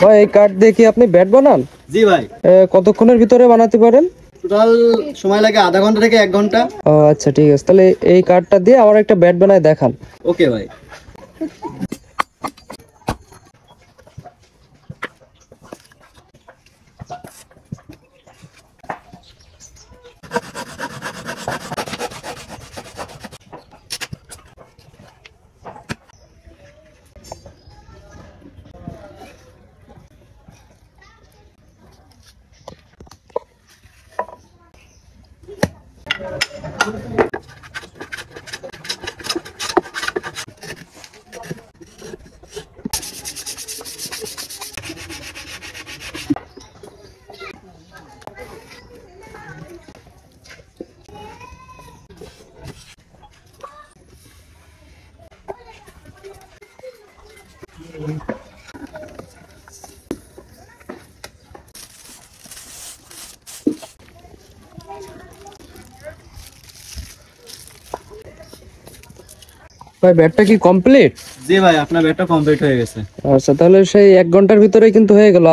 ভাই এই কাঠ দিয়ে কি আপনি ব্যাট বানান? জি ভাই। কতক্ষণের ভিতরে বানাতে পারেন? টোটাল সময় লাগে আধা ঘন্টা থেকে 1 ঘন্টা। ও আচ্ছা, ঠিক আছে, তাহলে এই কাঠটা দিয়ে আমার একটা ব্যাট বানায় দেখান। ওকে ভাই। ভাই ব্যাটটা কি কমপ্লিট? জি ভাই, আপনার ব্যাটটা কমপ্লিট হয়ে গেছে। আচ্ছা, তাহলে সেই 1 ঘন্টার ভিতরে কিন্তু হয়ে গেল।